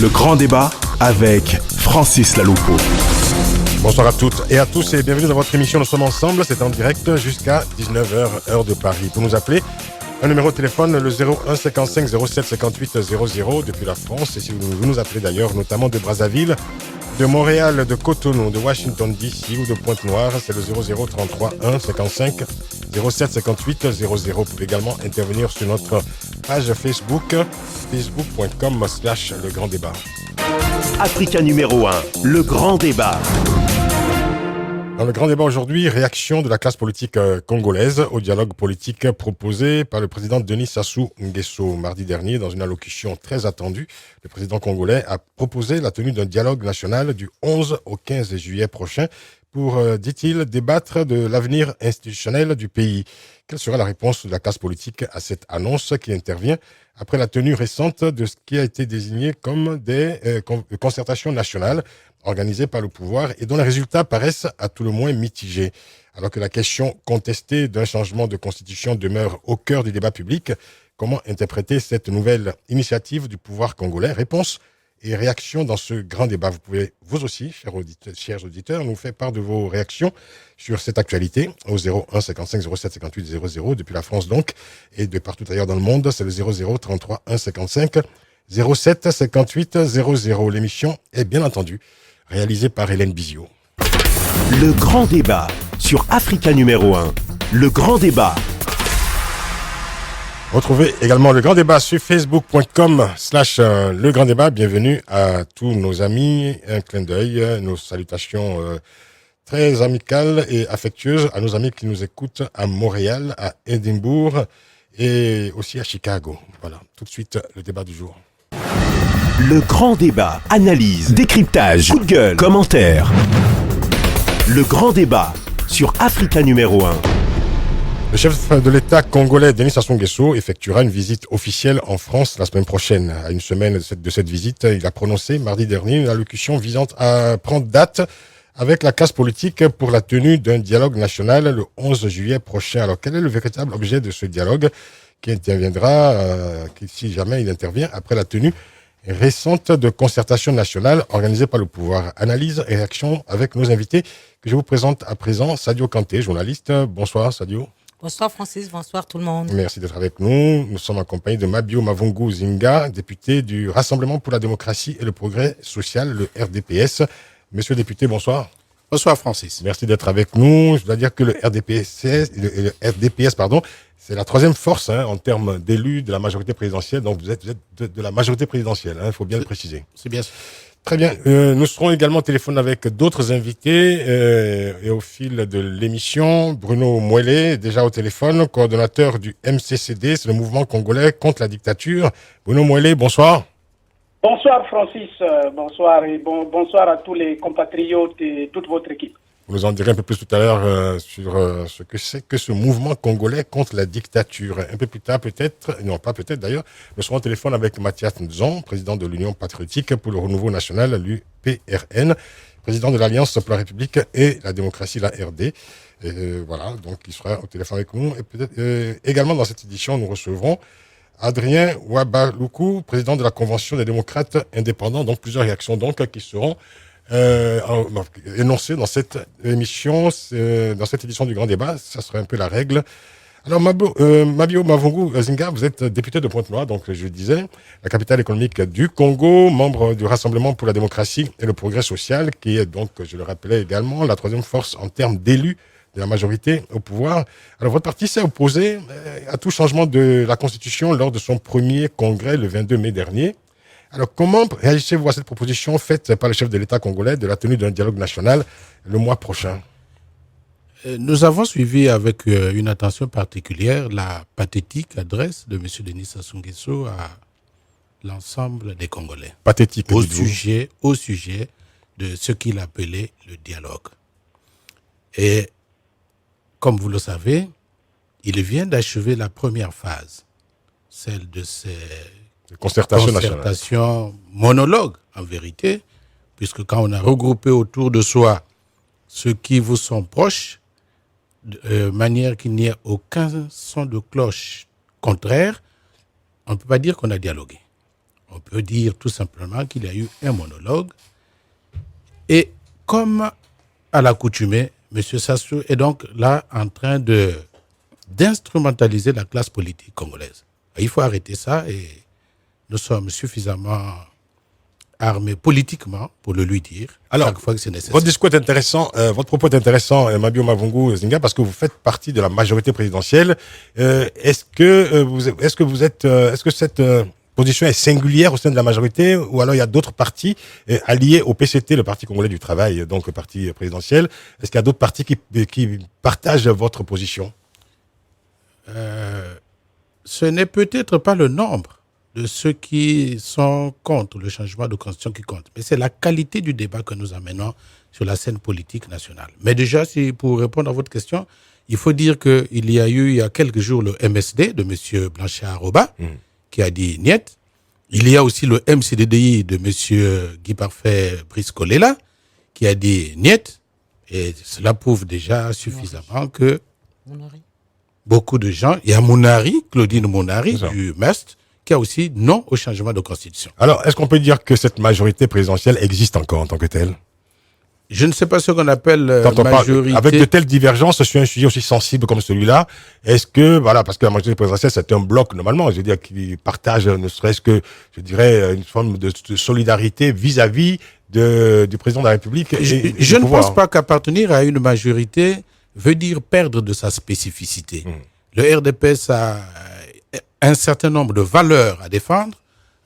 Le grand débat avec Francis Laloupo. Bonsoir à toutes et à tous et bienvenue dans votre émission Nous sommes ensemble. C'est en direct jusqu'à 19h, heure de Paris. Pour nous appeler, un numéro de téléphone, le 01 55 07 58 00 depuis la France. Et si vous nous appelez d'ailleurs, notamment de Brazzaville, de Montréal, de Cotonou, de Washington DC ou de Pointe-Noire, c'est le 0033 1 55 07 58 00. Vous pouvez également intervenir sur notre page Facebook, facebook.com/le grand débat. Africa numéro 1, le grand débat. Dans le grand débat aujourd'hui, réaction de la classe politique congolaise au dialogue politique proposé par le président Denis Sassou Nguesso. Mardi dernier, dans une allocution très attendue, le président congolais a proposé la tenue d'un dialogue national du 11 au 15 juillet prochain pour, dit-il, débattre de l'avenir institutionnel du pays. Quelle sera la réponse de la classe politique à cette annonce qui intervient après la tenue récente de ce qui a été désigné comme des concertations nationales organisées par le pouvoir et dont les résultats paraissent à tout le moins mitigés. Alors que la question contestée d'un changement de constitution demeure au cœur du débat public, comment interpréter cette nouvelle initiative du pouvoir congolais? Réponse et réactions dans ce grand débat. Vous pouvez, vous aussi, chers auditeurs, nous faire part de vos réactions sur cette actualité au 01 55 07 58 00 depuis la France donc, et de partout ailleurs dans le monde. C'est le 00 33 1 55 07 58 00. L'émission est bien entendu réalisée par Hélène Bizio. Le grand débat sur Africa numéro 1. Le grand débat. Retrouvez également le grand débat sur facebook.com/le grand débat. Bienvenue à tous nos amis. Un clin d'œil, nos salutations très amicales et affectueuses à nos amis qui nous écoutent à Montréal, à Édimbourg et aussi à Chicago. Voilà, tout de suite le débat du jour. Le grand débat, analyse, décryptage, coup de gueule, commentaires. Le grand débat sur Africa numéro 1. Le chef de l'État congolais, Denis Sassou Nguesso, effectuera une visite officielle en France la semaine prochaine. À une semaine de cette visite, il a prononcé mardi dernier une allocution visant à prendre date avec la classe politique pour la tenue d'un dialogue national le 11 juillet prochain. Alors, quel est le véritable objet de ce dialogue qui interviendra, si jamais il intervient, après la tenue récente de concertation nationale organisée par le pouvoir? Analyse et réaction avec nos invités que je vous présente à présent. Sadio Kanté, journaliste. Bonsoir Sadio. Bonsoir Francis, bonsoir tout le monde. Merci d'être avec nous. Nous sommes accompagnés de Mabio Mavungu Zinga, député du Rassemblement pour la démocratie et le progrès social, le RDPS. Monsieur le député, bonsoir. Bonsoir Francis. Merci d'être avec nous. Je dois dire que le RDPS, c'est la troisième force en termes d'élus de la majorité présidentielle. Donc vous êtes de la majorité présidentielle, il faut bien le préciser. C'est bien ça. Très bien. Nous serons également au téléphone avec d'autres invités et au fil de l'émission, Bruno Mouelé, déjà au téléphone, coordonnateur du MCCD, c'est le mouvement congolais contre la dictature. Bruno Mouelé, bonsoir. Bonsoir Francis, bonsoir et bonsoir à tous les compatriotes et toute votre équipe. Vous nous en direz un peu plus tout à l'heure sur ce que c'est que ce mouvement congolais contre la dictature. Un peu plus tard peut-être, non pas peut-être d'ailleurs, nous serons au téléphone avec Mathias Nzon, président de l'Union patriotique pour le renouveau national, l'UPRN, président de l'Alliance pour la République et la démocratie, la RD. Voilà, donc il sera au téléphone avec nous. Et peut-être également dans cette édition, nous recevrons Adrien Ouabaloukou, président de la Convention des démocrates indépendants. Donc plusieurs réactions donc qui seront énoncé dans cette émission, dans cette édition du Grand Débat. Ça serait un peu la règle. Alors, Mabio Mavungu Zinga, vous êtes député de Pointe-Noire, donc je le disais, la capitale économique du Congo, membre du Rassemblement pour la démocratie et le progrès social, qui est donc, je le rappelais également, la troisième force en termes d'élus de la majorité au pouvoir. Alors, votre parti s'est opposé à tout changement de la Constitution lors de son premier congrès le 22 mai dernier. Alors, comment réagissez-vous à cette proposition faite par le chef de l'État congolais de la tenue d'un dialogue national le mois prochain? Nous avons suivi avec une attention particulière la pathétique adresse de M. Denis Sassou Nguesso à l'ensemble des Congolais. Pathétique, au sujet de ce qu'il appelait le dialogue. Et comme vous le savez, il vient d'achever la première phase, celle de ces concertation monologue, en vérité, puisque quand on a regroupé autour de soi ceux qui vous sont proches, de manière qu'il n'y ait aucun son de cloche contraire, on ne peut pas dire qu'on a dialogué. On peut dire tout simplement qu'il y a eu un monologue. Et comme à l'accoutumée, M. Sassou est donc là en train d'instrumentaliser la classe politique congolaise. Il faut arrêter ça et nous sommes suffisamment armés politiquement pour le lui dire chaque fois que c'est nécessaire. Votre discours est intéressant, votre propos est intéressant, Mabio Mavungu Zinga, parce que vous faites partie de la majorité présidentielle. Est-ce que cette position est singulière au sein de la majorité, ou alors il y a d'autres partis alliés au PCT, le Parti congolais du travail, donc le parti présidentiel? Est-ce qu'il y a d'autres partis qui partagent votre position? Ce n'est peut-être pas le nombre de ceux qui sont contre le changement de constitution qui compte, mais c'est la qualité du débat que nous amenons sur la scène politique nationale. Mais déjà, pour répondre à votre question, il faut dire qu'il y a eu, il y a quelques jours, le MSD de M. Blanchard-Roba, qui a dit niet. Il y a aussi le MCDDI de M. Guy Parfait Brice-Kolela, qui a dit niet. Et cela prouve déjà suffisamment que beaucoup de gens, il y a Mounari, Claudine Mounari du MEST, qui a aussi non au changement de constitution. Alors, est-ce qu'on peut dire que cette majorité présidentielle existe encore en tant que telle? Je ne sais pas ce qu'on appelle majorité. Avec de telles divergences sur un sujet aussi sensible comme celui-là, est-ce que, voilà, parce que la majorité présidentielle, c'est un bloc, normalement, je veux dire, qui partage, ne serait-ce que, je dirais, une forme de solidarité vis-à-vis du président de la République. Je ne pense pas qu'appartenir à une majorité veut dire perdre de sa spécificité. Le RDPS a un certain nombre de valeurs à défendre,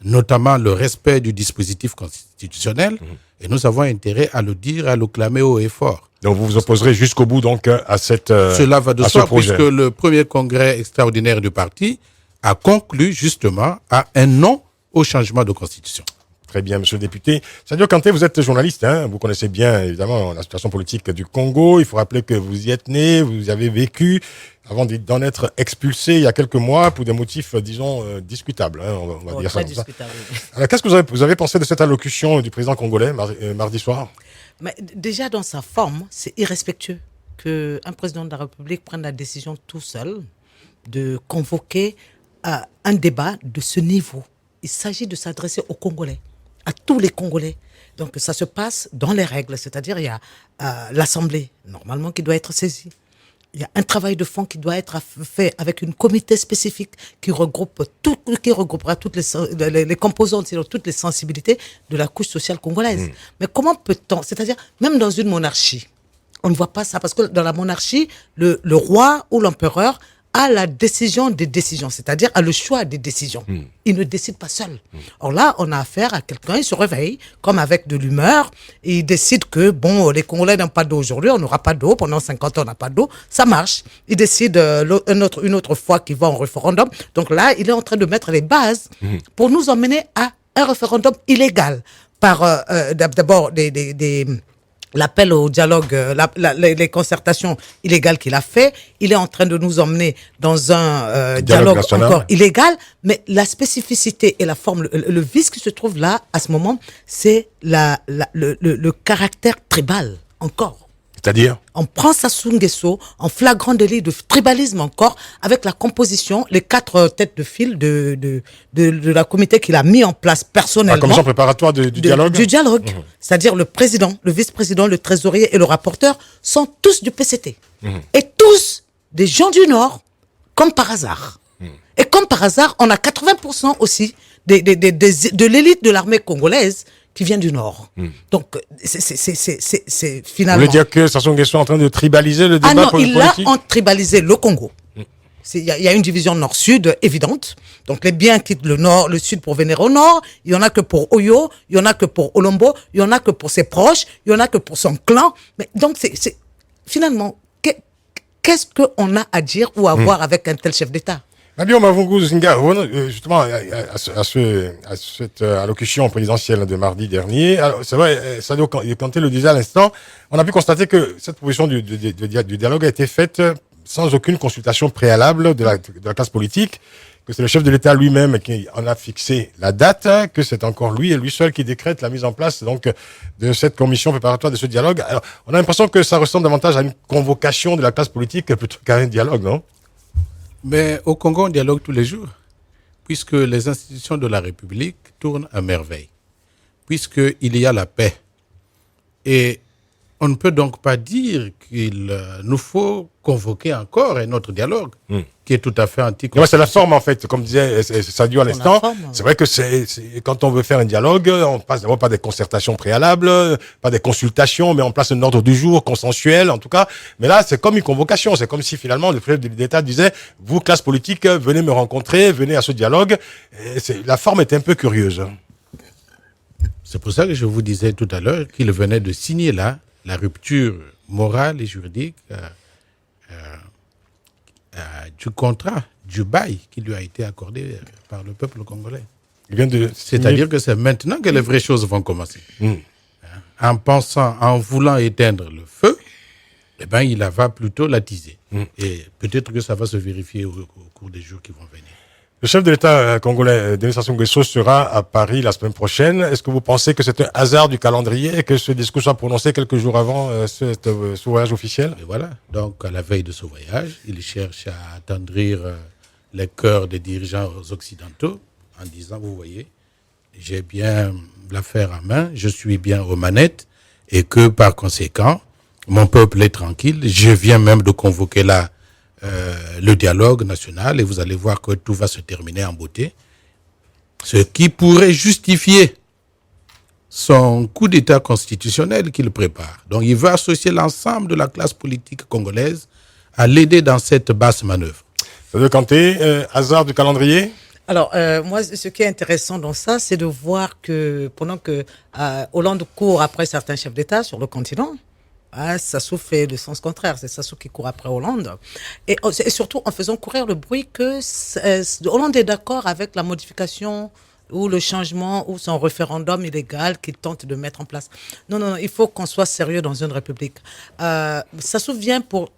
notamment le respect du dispositif constitutionnel, et nous avons intérêt à le dire, à le clamer haut et fort. Donc vous vous opposerez jusqu'au bout donc à cette Cela va de soi, puisque le premier congrès extraordinaire du parti a conclu justement à un non au changement de constitution. Très bien, monsieur le député. Sadio Kanté, vous êtes journaliste, hein, vous connaissez bien évidemment la situation politique du Congo. Il faut rappeler que vous y êtes né, vous y avez vécu, avant d'en être expulsé il y a quelques mois pour des motifs, disons, discutables. Hein, on va dire ça comme ça. Alors, qu'est-ce que vous avez pensé de cette allocution du président congolais mardi soir? Mais déjà, dans sa forme, c'est irrespectueux qu'un président de la République prenne la décision tout seul de convoquer un débat de ce niveau. Il s'agit de s'adresser aux Congolais, à tous les Congolais. Donc ça se passe dans les règles, c'est-à-dire il y a l'Assemblée, normalement, qui doit être saisie. Il y a un travail de fond qui doit être fait avec une comité spécifique qui regroupera toutes les composantes, toutes les sensibilités de la couche sociale congolaise. Mais comment peut-on, c'est-à-dire même dans une monarchie, on ne voit pas ça, parce que dans la monarchie, le roi ou l'empereur a la décision des décisions, c'est-à-dire a le choix des décisions. Il ne décide pas seul. Or là, on a affaire à quelqu'un, il se réveille, comme avec de l'humeur, et il décide que, bon, les Congolais n'ont pas d'eau aujourd'hui, on n'aura pas d'eau, pendant 50 ans, on n'a pas d'eau, ça marche. Il décide une autre fois qu'il va en référendum. Donc là, il est en train de mettre les bases pour nous emmener à un référendum illégal, par d'abord l'appel au dialogue, les concertations illégales qu'il a fait. Il est en train de nous emmener dans un dialogue encore illégal. Mais la spécificité et la forme, le vice qui se trouve là, à ce moment, c'est le caractère tribal, encore. C'est-à-dire? On prend Sassou Nguesso en flagrant délit de tribalisme encore, avec la composition, les 4 têtes de file de la comité qu'il a mis en place personnellement. La commission préparatoire du dialogue? Du dialogue. C'est-à-dire le président, le vice-président, le trésorier et le rapporteur sont tous du PCT. Et tous des gens du Nord, comme par hasard. Et comme par hasard, on a 80% aussi de l'élite de l'armée congolaise qui vient du Nord. Donc, c'est finalement... Vous voulez dire que Sassou Nguesso est en train de tribaliser le débat politique? Il a tribalisé le Congo. Il y a une division nord-sud évidente. Donc, les biens quittent le sud pour venir au nord. Il y en a que pour Oyo, il y en a que pour Olombo, il y en a que pour ses proches, il y en a que pour son clan. Mais donc, finalement, qu'est-ce qu'on a à dire ou à voir avec un tel chef d'État? Mabio Mavungu Zinga, justement, à cette allocution présidentielle de mardi dernier, alors, c'est vrai, Sadio Kanté le disait à l'instant, on a pu constater que cette proposition du dialogue a été faite sans aucune consultation préalable de la classe politique, que c'est le chef de l'État lui-même qui en a fixé la date, que c'est encore lui et lui seul qui décrète la mise en place donc de cette commission préparatoire de ce dialogue. Alors, on a l'impression que ça ressemble davantage à une convocation de la classe politique plutôt qu'à un dialogue, non? Mais au Congo, on dialogue tous les jours. puisque les institutions de la République tournent à merveille, puisqu'il y a la paix. Et on ne peut donc pas dire qu'il nous faut convoquer encore un autre dialogue qui est tout à fait anticonstitutionnel. C'est la forme, en fait, comme disait Sadio à l'instant. C'est vrai que quand on veut faire un dialogue, on passe d'abord par des concertations préalables, par des consultations, mais on place un ordre du jour consensuel, en tout cas. Mais là, c'est comme une convocation. C'est comme si finalement le chef de l'État disait, vous, classe politique, venez me rencontrer, venez à ce dialogue. La forme est un peu curieuse. C'est pour ça que je vous disais tout à l'heure qu'il venait de signer là la rupture morale et juridique du contrat, du bail qui lui a été accordé par le peuple congolais. C'est-à-dire que c'est maintenant que les vraies choses vont commencer. En voulant éteindre le feu, eh ben, il va plutôt l'attiser. Et peut-être que ça va se vérifier au cours des jours qui vont venir. Le chef de l'État congolais, Denis Sassou Nguesso, sera à Paris la semaine prochaine. Est-ce que vous pensez que c'est un hasard du calendrier et que ce discours soit prononcé quelques jours avant ce voyage officiel? Et voilà. Donc, à la veille de ce voyage, il cherche à attendrir les cœurs des dirigeants occidentaux en disant, vous voyez, j'ai bien l'affaire en main, je suis bien aux manettes et que, par conséquent, mon peuple est tranquille. Je viens même de convoquer là le dialogue national et vous allez voir que tout va se terminer en beauté. Ce qui pourrait justifier son coup d'État constitutionnel qu'il prépare. Donc il veut associer l'ensemble de la classe politique congolaise à l'aider dans cette basse manœuvre. Sadio Kanté, hasard du calendrier? Alors, moi, ce qui est intéressant dans ça, c'est de voir que pendant que Hollande court après certains chefs d'État sur le continent, Sassou fait le sens contraire. C'est Sassou qui court après Hollande. Et surtout en faisant courir le bruit que Hollande est d'accord avec la modification ou le changement ou son référendum illégal qu'il tente de mettre en place. Non, il faut qu'on soit sérieux dans une république. Sassou vient pour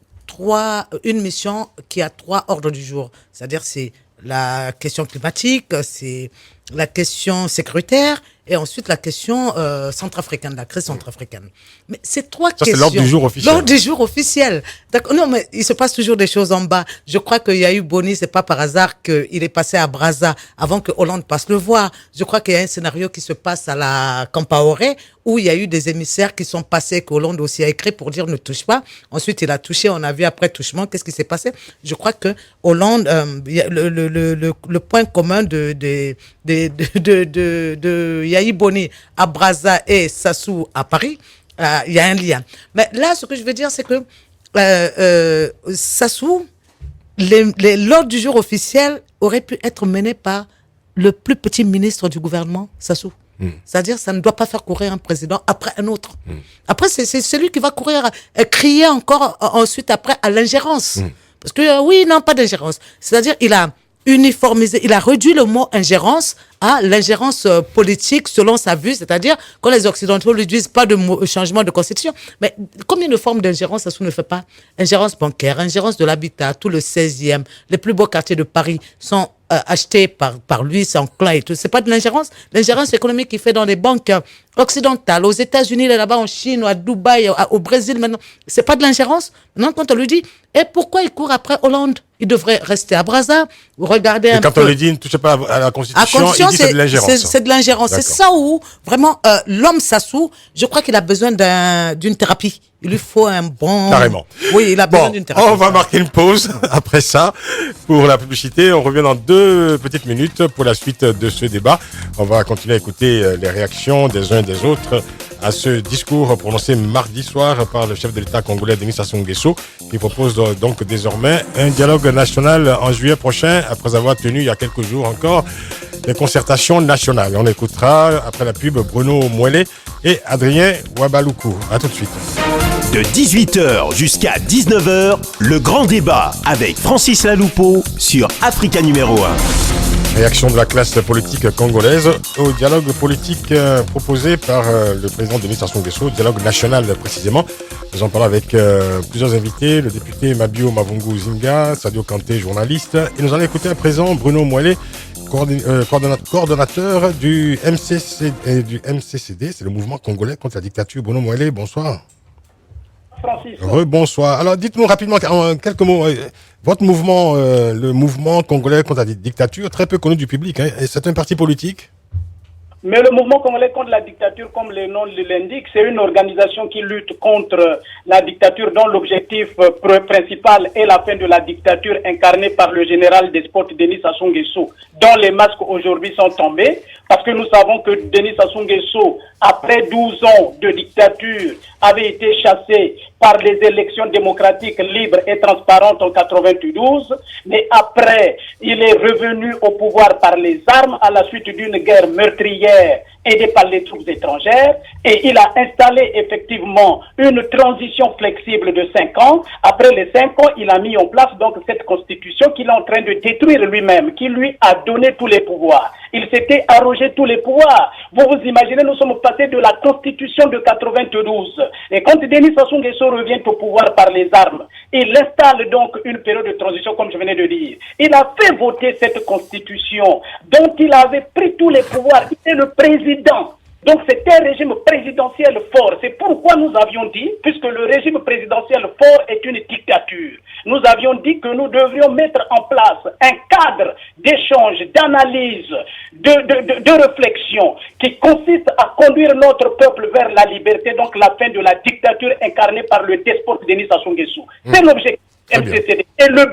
une mission qui a 3 ordres du jour. C'est-à-dire c'est la question climatique, c'est la question sécuritaire et ensuite la question centrafricaine, la crise centrafricaine. Mais ces 3 questions... c'est l'ordre du jour officiel. L'ordre du jour officiel. D'accord. Non, mais il se passe toujours des choses en bas. Je crois qu'il y a eu Boni, c'est pas par hasard qu'il est passé à Brazza avant que Hollande passe le voir. Je crois qu'il y a un scénario qui se passe à la Campaoré où il y a eu des émissaires qui sont passés, que Hollande aussi a écrit pour dire ne touche pas. Ensuite, il a touché, on a vu après touchement, qu'est-ce qui s'est passé? Je crois que Hollande, le point commun de Yahi Boni à Brazza et Sassou à Paris, il y a un lien. Mais là, ce que je veux dire, c'est que Sassou, l'ordre du jour officiel aurait pu être mené par le plus petit ministre du gouvernement, Sassou. C'est-à-dire, ça ne doit pas faire courir un président après un autre. Après, c'est celui qui va courir, crier encore ensuite après à l'ingérence. Parce que oui, non, pas d'ingérence. C'est-à-dire, il a uniformisé, il a réduit le mot ingérence à l'ingérence politique selon sa vue, c'est-à-dire quand les Occidentaux lui disent pas de changement de constitution. Mais combien de formes d'ingérence ça ne fait pas? Ingérence bancaire, ingérence de l'habitat, tout le 16e, les plus beaux quartiers de Paris sont achetés par lui, son clan et tout. C'est pas de l'ingérence. L'ingérence économique qu'il fait dans les banques occidentales, aux États-Unis, là-bas en Chine, à Dubaï, au Brésil maintenant, c'est pas de l'ingérence. Maintenant, quand on lui dit, et pourquoi il court après Hollande? Il devrait rester à Brazza, regarder un peu. Et quand on lui dit, ne touchez pas à la Constitution, il dit c'est de l'ingérence. C'est de l'ingérence. C'est ça où, vraiment, l'homme Sassou, je crois qu'il a besoin d'une thérapie. Il lui faut un bon... Carrément. Oui, il a besoin d'une thérapie. On va marquer une pause après ça pour la publicité. On revient dans 2 petites minutes pour la suite de ce débat. On va continuer à écouter les réactions des uns et des autres à ce discours prononcé mardi soir par le chef de l'État congolais, Denis Sassou Nguesso, qui propose donc désormais un dialogue national en juillet prochain, après avoir tenu il y a quelques jours encore des concertations nationales. On écoutera après la pub Bruno Mouelé et Adrien Wabaloukou. À tout de suite. De 18h jusqu'à 19h, le grand débat avec Francis Laloupeau sur Africa numéro 1. Réaction de la classe politique congolaise au dialogue politique proposé par le président Denis Sassou Nguesso, dialogue national précisément. Nous en parlons avec plusieurs invités, le député Mabio Mavungu Zinga, Sadio Kanté, journaliste, et nous allons écouter à présent Bruno Mouelé, coordonnateur du MCCD, c'est le mouvement congolais contre la dictature. Bruno Mouelé, bonsoir. Francis. Rebonsoir. Alors, dites-nous rapidement, en quelques mots, votre mouvement, le mouvement congolais contre la dictature, très peu connu du public, hein, c'est un parti politique? Mais le mouvement congolais contre la dictature, comme le nom l'indique, c'est une organisation qui lutte contre la dictature dont l'objectif principal est la fin de la dictature incarnée par le général des sports Denis Sassou Nguesso, dont les masques aujourd'hui sont tombés, parce que nous savons que Denis Sassou Nguesso, après 12 ans de dictature, avait été chassé par les élections démocratiques libres et transparentes en 92, mais après, il est revenu au pouvoir par les armes à la suite d'une guerre meurtrière aidé par les troupes étrangères, et il a installé effectivement une transition flexible de 5 ans. Après les 5 ans, il a mis en place donc cette constitution qu'il est en train de détruire lui-même, qui lui a donné tous les pouvoirs. Il s'était arrogé tous les pouvoirs. Vous vous imaginez, nous sommes passés de la constitution de 92. Et quand Denis Sassou Nguesso revient au pouvoir par les armes, il installe donc une période de transition, comme je venais de dire. Il a fait voter cette constitution dont il avait pris tous les pouvoirs. Il était le président. Donc c'était un régime présidentiel fort. C'est pourquoi nous avions dit, puisque le régime présidentiel fort est une dictature, nous avions dit que nous devrions mettre en place un cadre d'échange, d'analyse, de réflexion qui consiste à conduire notre peuple vers la liberté, donc la fin de la dictature incarnée par le despote Denis Sassou Nguesso. C'est l'objectif. MCCD. Et le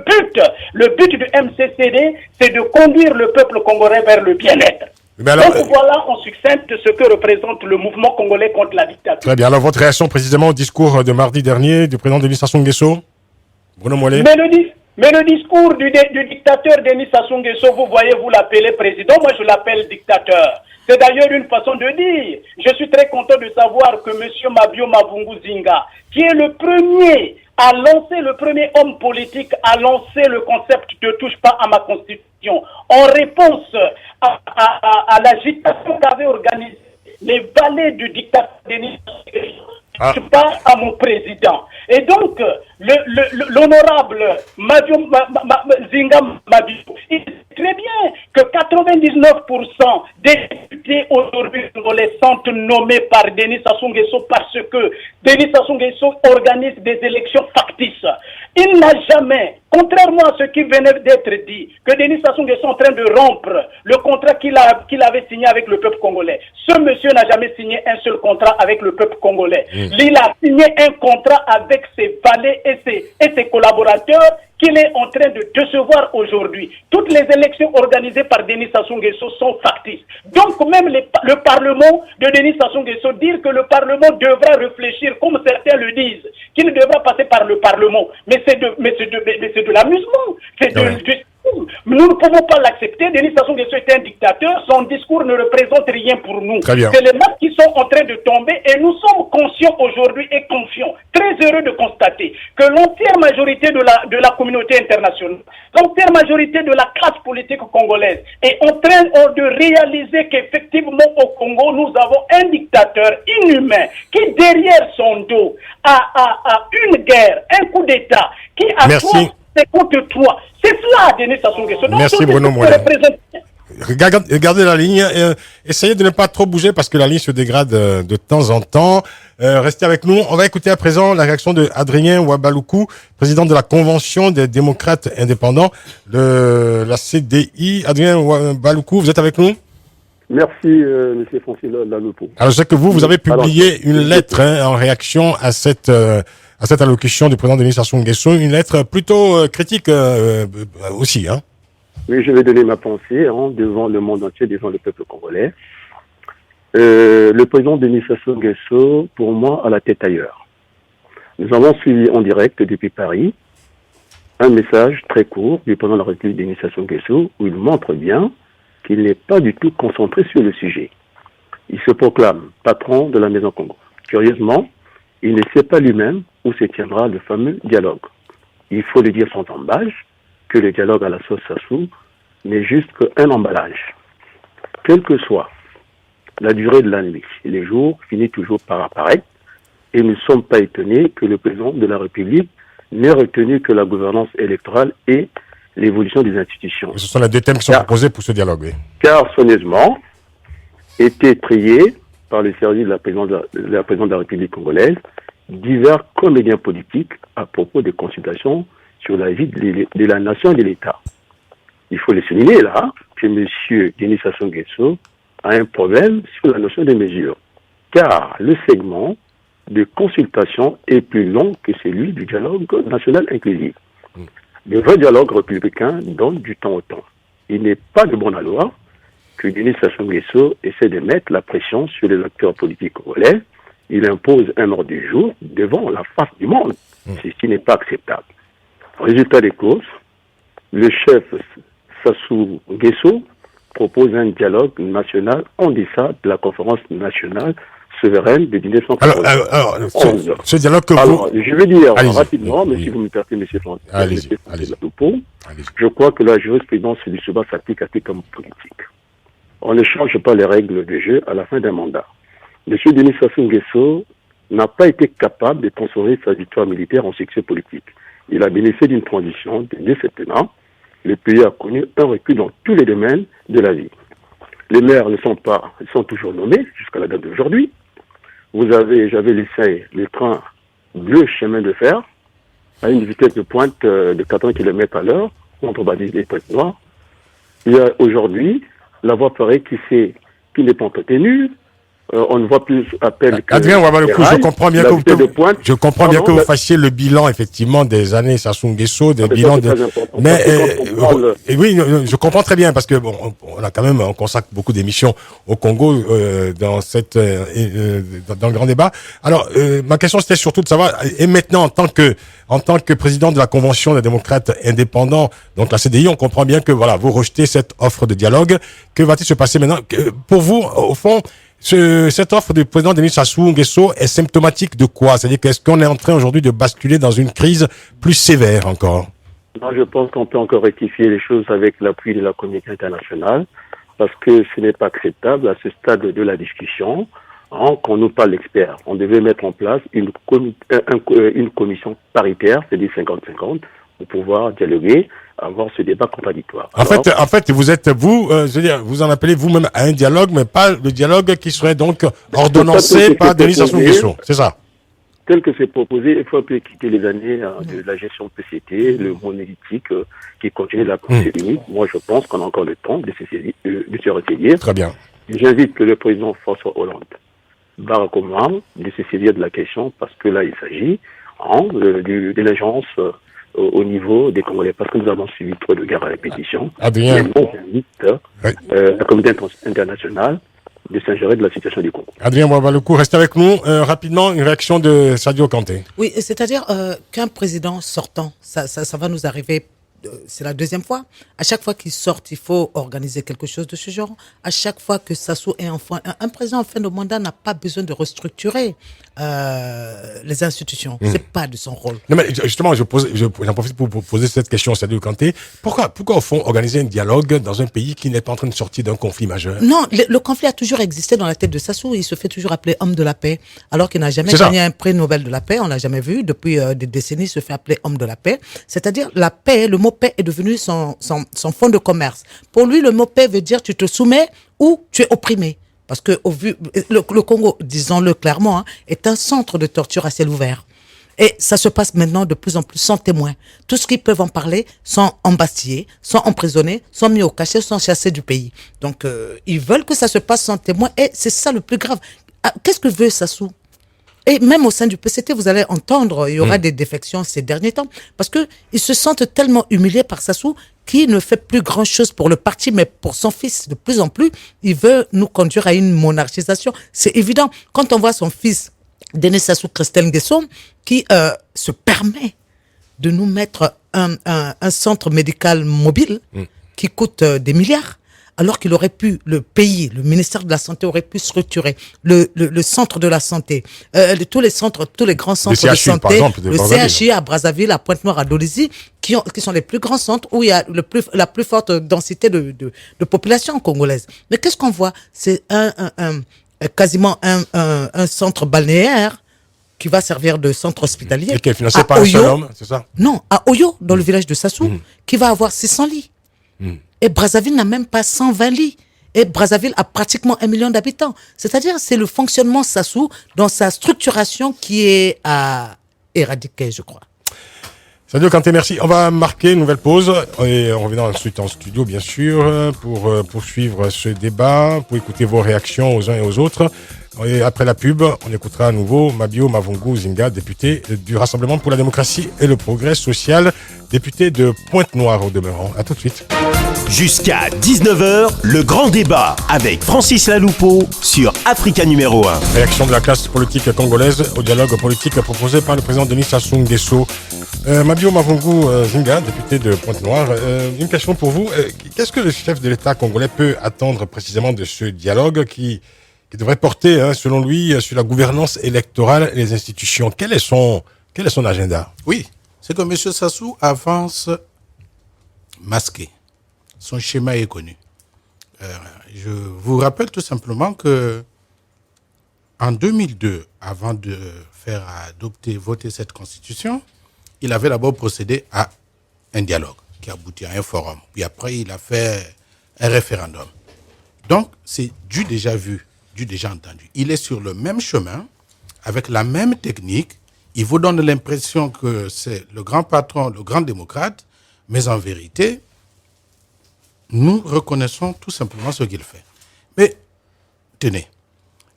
but du MCCD, c'est de conduire le peuple congolais vers le bien-être. Alors, donc voilà en succinct ce que représente le mouvement congolais contre la dictature. Très bien. Alors votre réaction précisément au discours de mardi dernier du président Denis Sassou Nguesso, Bruno Mollet? Mais le discours du dictateur Denis Sassou Nguesso, vous voyez, vous l'appelez président, moi je l'appelle dictateur. C'est d'ailleurs une façon de dire. Je suis très content de savoir que M. Mabio Mavungu Zinga, qui est le premier homme politique à lancer le concept de touche pas à ma constitution, en réponse à l'agitation qu'avaient organisée les valets du dictateur Denis Sassou Nguesso, pas à mon président. Et donc, l'honorable Zinga Mabio, il sait très bien que 99% des députés aujourd'hui congolais sont nommés par Denis Sassou Nguesso parce que Denis Sassou Nguesso organise des élections factices. Il n'a jamais, contrairement à ce qui venait d'être dit, que Denis Sassou Nguesso est en train de rompre le contrat qu'il avait signé avec le peuple congolais. Ce monsieur n'a jamais signé un seul contrat avec le peuple congolais. Il a signé un contrat avec ses valets et ses collaborateurs qu'il est en train de décevoir aujourd'hui. Toutes les élections organisées par Denis Sassou Nguesso sont factices. Donc même le Parlement de Denis Sassou Nguesso, dire que le Parlement devra réfléchir, comme certains le disent, qu'il devra passer par le Parlement. Mais c'est de l'amusement. Nous ne pouvons pas l'accepter. Denis Sassou Nguesso est un dictateur. Son discours ne représente rien pour nous. C'est les masques qui sont en train de tomber et nous sommes conscients aujourd'hui et confiants, très heureux de constater que l'entière majorité de la communauté internationale, l'entière majorité de la classe politique congolaise est en train de réaliser qu'effectivement au Congo, nous avons un dictateur inhumain qui derrière son dos a une guerre, un coup d'État qui a c'est contre toi. C'est cela, Denis Sassou Nguesso. Merci Bruno Mollet. Regardez la ligne. Essayez de ne pas trop bouger parce que la ligne se dégrade de temps en temps. Restez avec nous. On va écouter à présent la réaction de Adrien Ouabaloukou, président de la Convention des démocrates indépendants de la CDI. Adrien Ouabaloukou, vous êtes avec nous? Merci, M. Francis Laloupo. Alors, je sais que vous avez publié une lettre en réaction à cette allocution du président Denis Sassou Nguesso, une lettre plutôt critique aussi. Hein. Oui, je vais donner ma pensée devant le monde entier, devant le peuple congolais. Le président Denis Sassou Nguesso, pour moi, a la tête ailleurs. Nous avons suivi en direct depuis Paris un message très court du président de la République Denis Sassou Nguesso où il montre bien qu'il n'est pas du tout concentré sur le sujet. Il se proclame patron de la Maison Congo. Curieusement, il ne sait pas lui-même où se tiendra le fameux dialogue. Il faut le dire sans embâche que le dialogue à la sauce Sassou n'est juste qu'un emballage. Quelle que soit la durée de la nuit, les jours finissent toujours par apparaître et nous ne sommes pas étonnés que le président de la République n'ait retenu que la gouvernance électorale et l'évolution des institutions. Ce sont les deux thèmes qui sont proposés pour ce dialogue. Oui. Car son aisement était trié par le service de la présidente de la République congolaise divers comédiens politiques à propos des consultations sur la vie de la nation et de l'État. Il faut le souligner là que M. Denis Sassou Nguesso a un problème sur la notion de mesure, car le segment de consultation est plus long que celui du dialogue national inclusif. Le vrai dialogue républicain donne du temps au temps. Il n'est pas de bon aloi que Denis Sassou Nguesso essaie de mettre la pression sur les acteurs politiques congolais. Il impose un ordre du jour devant la face du monde. Ceci n'est pas acceptable. Résultat des courses, le chef Sassou Nguesso propose un dialogue national en deçà de la conférence nationale souveraine de 1991. Alors ce dialogue que alors, vous... je vais dire Allez-y, rapidement, mais oui. si vous me permettez, M. François, Allez-y. je crois que la jurisprudence du SOBA s'applique à tout homme politique. On ne change pas les règles du jeu à la fin d'un mandat. M. Denis Sassou Nguesso n'a pas été capable de transformer sa victoire militaire en succès politique. Il a bénéficié d'une transition de 17 ans. Le pays a connu un recul dans tous les domaines de la vie. Les maires ne sont pas, ils sont toujours nommés jusqu'à la date d'aujourd'hui. J'avais laissé le train bleu chemin de fer à une vitesse de pointe de 80 km à l'heure, contrebandiste des pointes noires. Il y a aujourd'hui la voie ferrée qui n'est pas entretenue. On ne voit plus appel que... Adrien Ouabalokou, je comprends bien que vous fassiez le bilan, effectivement, des années Sassou Nguesso, des bilans de... Mais, oui, je comprends très bien, parce que, bon, on consacre beaucoup d'émissions au Congo, dans le grand débat. Alors, ma question, c'était surtout de savoir, et maintenant, en tant que président de la Convention des démocrates indépendants, donc la CDI, on comprend bien que, voilà, vous rejetez cette offre de dialogue. Que va-t-il se passer maintenant? Pour vous, au fond, cette offre du président Denis Sassou Nguesso est symptomatique de quoi? C'est-à-dire qu'est-ce qu'on est en train aujourd'hui de basculer dans une crise plus sévère encore? Non, je pense qu'on peut encore rectifier les choses avec l'appui de la communauté internationale, parce que ce n'est pas acceptable à ce stade de la discussion qu'on nous parle d'experts. On devait mettre en place une commission paritaire, c'est-à-dire 50-50, pour pouvoir dialoguer, avoir ce débat contradictoire. En fait, vous en appelez vous-même à un dialogue, mais pas le dialogue qui serait donc ordonnancé par Denis Sassou Nguesso, c'est ça? Tel que c'est proposé, il faut un peu quitter les années de la gestion PCT, le monolithique qui continue la procédure. Moi, je pense qu'on a encore le temps de se ressaisir. Très bien. J'invite le président François Hollande, Barack Obama, de se saisir de la question, parce que là, il s'agit de l'agence au niveau des Congolais, parce que nous avons suivi trop de guerres à répétition. Adrien. Mais j'invite la communauté internationale de s'ingérer de la situation du Congo. Adrien Ouabalokou, restez avec nous. Rapidement, une réaction de Sadio Kanté. Oui, c'est-à-dire qu'un président sortant, ça va nous arriver, c'est la deuxième fois. À chaque fois qu'il sort, il faut organiser quelque chose de ce genre. À chaque fois que Sassou est enfant, un président en fin de mandat n'a pas besoin de restructurer les institutions. C'est pas de son rôle. Non, mais justement, j'en profite pour poser cette question à Sadio Kanté. Pourquoi au fond, organiser un dialogue dans un pays qui n'est pas en train de sortir d'un conflit majeur? Non, le conflit a toujours existé dans la tête de Sassou. Il se fait toujours appeler homme de la paix, alors qu'il n'a jamais gagné un prix Nobel de la paix. On l'a jamais vu. Depuis des décennies, il se fait appeler homme de la paix. C'est-à-dire, la paix, le mot paix est devenu son fonds de commerce. Pour lui, le mot paix veut dire tu te soumets ou tu es opprimé. Parce que le Congo, disons-le clairement, est un centre de torture à ciel ouvert. Et ça se passe maintenant de plus en plus sans témoins. Tous ceux qui peuvent en parler sont embastillés, sont emprisonnés, sont mis au cachet, sont chassés du pays. Donc, ils veulent que ça se passe sans témoins. Et c'est ça le plus grave. Qu'est-ce que veut Sassou? Et même au sein du PCT, vous allez entendre, il y aura des défections ces derniers temps. Parce qu'ils se sentent tellement humiliés par Sassou qui ne fait plus grand-chose pour le parti, mais pour son fils. De plus en plus, il veut nous conduire à une monarchisation. C'est évident. Quand on voit son fils, Denis Sassou Nguesso, qui se permet de nous mettre un centre médical mobile qui coûte des milliards, alors qu'il aurait pu, le pays, le ministère de la Santé aurait pu structurer le centre de la santé, tous les grands centres de santé, par exemple, le CHI à Brazzaville, à Pointe-Noire, à Dolisie, qui sont les plus grands centres où il y a la plus forte densité de population congolaise. Mais qu'est-ce qu'on voit? C'est quasiment un centre balnéaire qui va servir de centre hospitalier. Et qui est financé par un seul homme, c'est ça? Non, à Oyo, dans le village de Sassou, qui va avoir 600 lits. Et Brazzaville n'a même pas 120 lits. Et Brazzaville a pratiquement 1 million d'habitants. C'est-à-dire, c'est le fonctionnement Sassou dans sa structuration qui est à éradiquer, je crois. Sadio Kanté, merci. On va marquer une nouvelle pause et on revient ensuite en studio, bien sûr, pour poursuivre ce débat, pour écouter vos réactions aux uns et aux autres. Et après la pub, on écoutera à nouveau Mabio Mavungu Zinga, député du Rassemblement pour la démocratie et le progrès social, député de Pointe-Noire au demeurant. À tout de suite. Jusqu'à 19h, le grand débat avec Francis Laloupeau sur Africa numéro 1. Réaction de la classe politique congolaise au dialogue politique proposé par le président Denis Sassou Nguesso. Mabio Mavungu Zinga, député de Pointe-Noire, une question pour vous. Qu'est-ce que le chef de l'État congolais peut attendre précisément de ce dialogue qui devrait porter, selon lui, sur la gouvernance électorale et les institutions? Quel est son agenda? Oui, c'est que M. Sassou avance masqué. Son schéma est connu. Je vous rappelle tout simplement que en 2002, avant de faire voter cette constitution, il avait d'abord procédé à un dialogue qui aboutit à un forum. Puis après, il a fait un référendum. Donc, c'est du déjà vu, du déjà entendu. Il est sur le même chemin, avec la même technique. Il vous donne l'impression que c'est le grand patron, le grand démocrate, mais en vérité, nous reconnaissons tout simplement ce qu'il fait. Mais, tenez,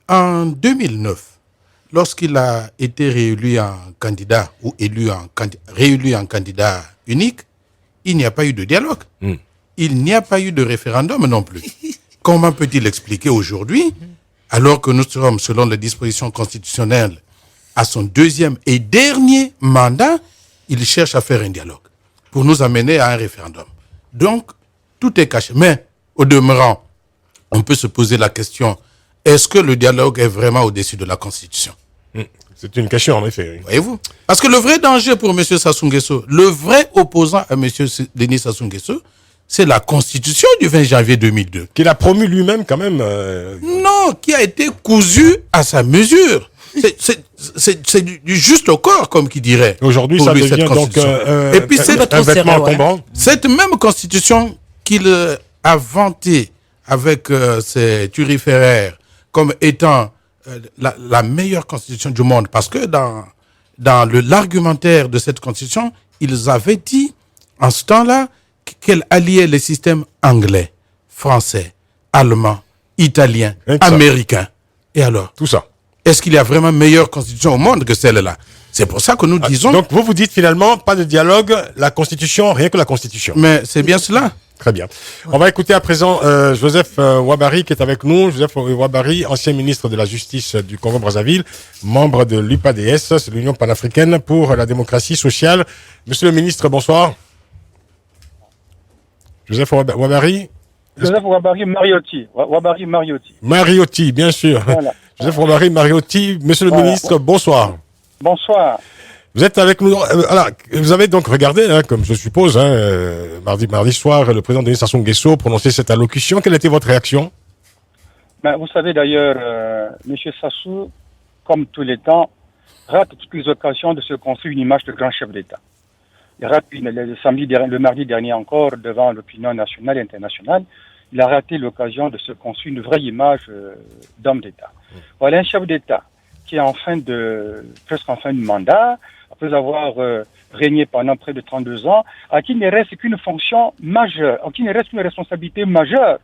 en 2009, lorsqu'il a été réélu en candidat ou réélu en candidat unique, il n'y a pas eu de dialogue. Il n'y a pas eu de référendum non plus. Comment peut-il expliquer aujourd'hui, alors que nous sommes, selon les dispositions constitutionnelles, à son deuxième et dernier mandat, il cherche à faire un dialogue pour nous amener à un référendum. Donc, tout est caché. Mais, au demeurant, on peut se poser la question, est-ce que le dialogue est vraiment au-dessus de la Constitution? C'est une question, en effet. Oui. Voyez-vous? Parce que le vrai danger pour M. Sassou Nguesso, le vrai opposant à M. Denis Sassou Nguesso, c'est la Constitution du 20 janvier 2002. Qu'il a promu lui-même, quand même. Non, qui a été cousu à sa mesure. C'est du juste au corps, comme qui dirait. Aujourd'hui, ça devient donc et puis un vêtement encombrant. Cette même Constitution qu'il a vantée avec ses turiféraires comme étant la meilleure constitution du monde, parce que dans l'argumentaire de cette constitution, ils avaient dit en ce temps-là qu'elle alliait les systèmes anglais, français, allemand, italien, américain. Et alors, tout ça. Est-ce qu'il y a vraiment meilleure constitution au monde que celle-là? C'est pour ça que nous disons... Donc vous dites finalement, pas de dialogue, la constitution, rien que la constitution. Mais c'est bien cela. Très bien. On va écouter à présent Joseph Ouabary qui est avec nous. Joseph Ouabary, ancien ministre de la Justice du Congo-Brazzaville, membre de l'UPADS, c'est l'Union panafricaine pour la démocratie sociale. Monsieur le ministre, bonsoir. Joseph Ouabary. Joseph Ouabary Mariotti. Ouabary Mariotti. Mariotti, bien sûr. Voilà. Joseph Ouabary Mariotti. Monsieur le ministre, bonsoir. Bonsoir. Vous êtes avec nous. Alors, vous avez donc regardé, comme je suppose, mardi soir, le président Denis Sassou Nguesso prononcer cette allocution. Quelle était votre réaction? Vous savez d'ailleurs, M. Sassou, comme tous les temps, rate toutes les occasions de se construire une image de grand chef d'État. Il rate le mardi dernier encore, devant l'opinion nationale et internationale, il a raté l'occasion de se construire une vraie image d'homme d'État. Voilà un chef d'État qui est presque en fin de mandat, après avoir régné pendant près de 32 ans, à qui ne reste qu'une fonction majeure, à qui ne reste qu'une responsabilité majeure,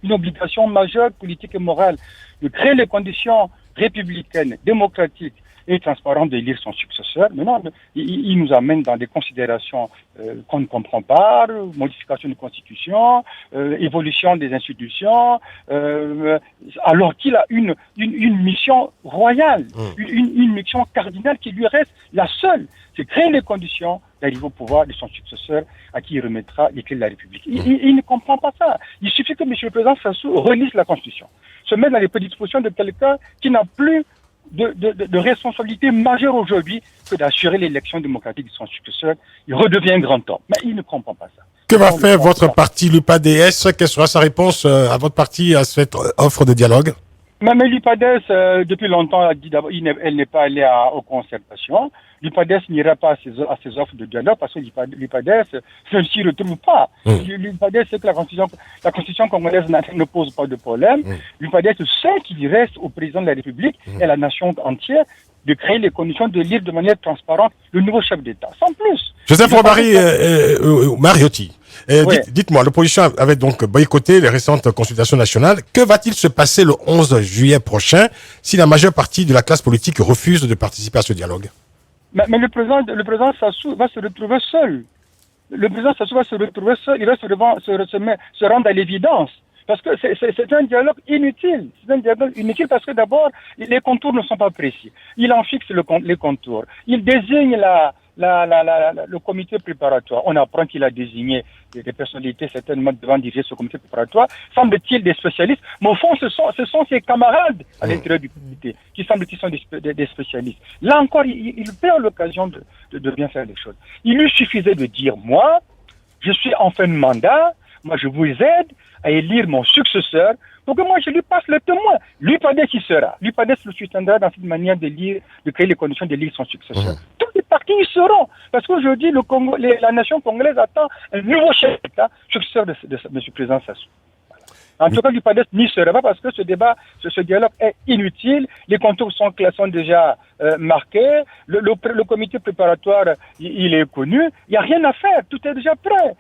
une obligation majeure, politique et morale, de créer les conditions républicaines, démocratiques et transparentes d'élire son successeur. Maintenant, il nous amène dans des considérations qu'on ne comprend pas, modification de la Constitution, évolution des institutions, alors qu'il a une mission royale, une mission cardinale qui lui reste la seule, c'est créer les conditions d'arriver au pouvoir de son successeur à qui il remettra les clés de la République. Il ne comprend pas ça. Il suffit que M. le Président Sassou relise la Constitution, se mette dans les prédispositions de quelqu'un qui n'a plus de responsabilité majeure aujourd'hui que d'assurer l'élection démocratique de son successeur. Il redevient un grand homme. Mais il ne comprend pas ça. Que va faire votre parti, l'UPADS? Quelle sera sa réponse à votre parti à cette offre de dialogue? Mais l'UPADES, depuis longtemps, a dit d'abord elle n'est pas allée aux concertations. L'UPADES n'ira pas à ces offres de dialogue parce que l'UPADES ne s'y retrouve pas. L'UPADES, c'est que la Constitution congolaise ne pose pas de problème. L'UPADES sait qu'il reste au président de la République et à la nation entière de créer les conditions de lire de manière transparente le nouveau chef d'État, sans plus. Joseph Robari Mariotti, Oui. dites-moi, l'opposition avait donc boycotté les récentes consultations nationales. Que va-t-il se passer le 11 juillet prochain si la majeure partie de la classe politique refuse de participer à ce dialogue? Mais le président Sassou va se retrouver seul. Le président Sassou va se retrouver seul, il va se rendre à l'évidence. Parce que c'est un dialogue inutile. C'est un dialogue inutile parce que d'abord, les contours ne sont pas précis. Il en fixe les contours. Il désigne le comité préparatoire. On apprend qu'il a désigné des personnalités certainement devant diriger ce comité préparatoire. Semble-t-il des spécialistes, mais au fond, ce sont ses camarades à l'intérieur du comité qui semble-t-il sont des spécialistes. Là encore, il perd l'occasion de bien faire les choses. Il lui suffisait de dire, moi, je suis en fin de mandat, moi je vous aide à élire mon successeur, pour que moi je lui passe le témoin. L'UPADES y sera. L'UPADES le soutiendra dans cette manière de créer les conditions d'élire son successeur. Tous les partis y seront. Parce qu'aujourd'hui, la nation congolaise attend un nouveau chef d'État, successeur de M. le Président Sassou. En tout cas, l'UPADES n'y sera pas parce que ce dialogue est inutile. Les contours sont déjà marqués. Le comité préparatoire, il est connu. Il n'y a rien à faire. Tout est déjà prêt.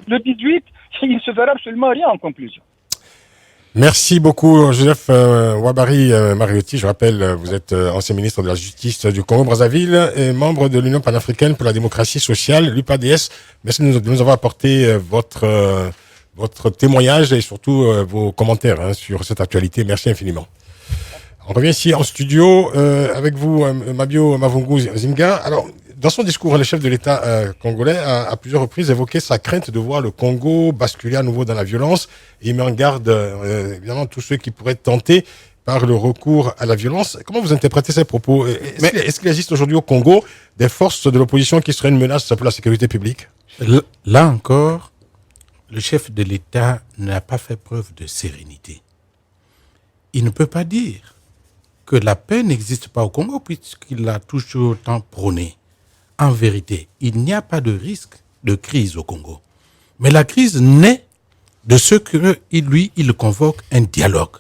Le 18, il ne se verra absolument rien en conclusion. Merci beaucoup, Joseph Wabari Mariotti. Je rappelle, vous êtes ancien ministre de la Justice du Congo-Brazzaville et membre de l'Union panafricaine pour la démocratie sociale, l'UPADS. Merci de nous avoir apporté votre témoignage et surtout vos commentaires sur cette actualité. Merci infiniment. On revient ici en studio avec vous, Mabio Mavungu Zinga. Alors, dans son discours, le chef de l'État congolais a à plusieurs reprises évoqué sa crainte de voir le Congo basculer à nouveau dans la violence. Et il met en garde évidemment tous ceux qui pourraient tenter par le recours à la violence. Comment vous interprétez ces propos? Est-ce qu'il existe aujourd'hui au Congo des forces de l'opposition qui seraient une menace pour la sécurité publique? Là encore, le chef de l'État n'a pas fait preuve de sérénité. Il ne peut pas dire que la paix n'existe pas au Congo puisqu'il l'a toujours autant prôné. En vérité, il n'y a pas de risque de crise au Congo. Mais la crise naît de ce qu'il convoque un dialogue.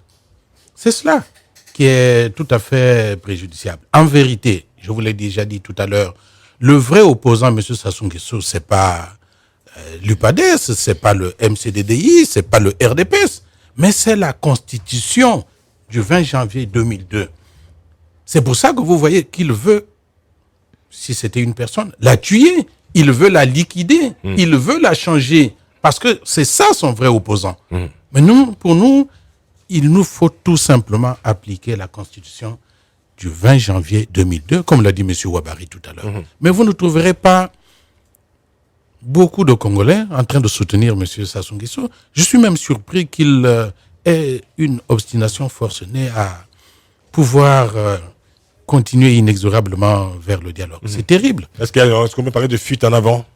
C'est cela qui est tout à fait préjudiciable. En vérité, je vous l'ai déjà dit tout à l'heure, le vrai opposant, M. Sassou Nguesso, c'est pas l'UPADES, c'est pas le MCDDI, c'est pas le RDPS, mais c'est la Constitution du 20 janvier 2002. C'est pour ça que vous voyez qu'il veut, si c'était une personne, la tuer. Il veut la liquider. Il veut la changer. Parce que c'est ça son vrai opposant. Mais pour nous, il nous faut tout simplement appliquer la Constitution du 20 janvier 2002, comme l'a dit M. Wabari tout à l'heure. Mais vous ne trouverez pas beaucoup de Congolais en train de soutenir M. Sassou Nguesso. Je suis même surpris qu'il ait une obstination forcenée à pouvoir continuer inexorablement vers le dialogue. C'est terrible. Est-ce qu'on peut parler de fuite en avant?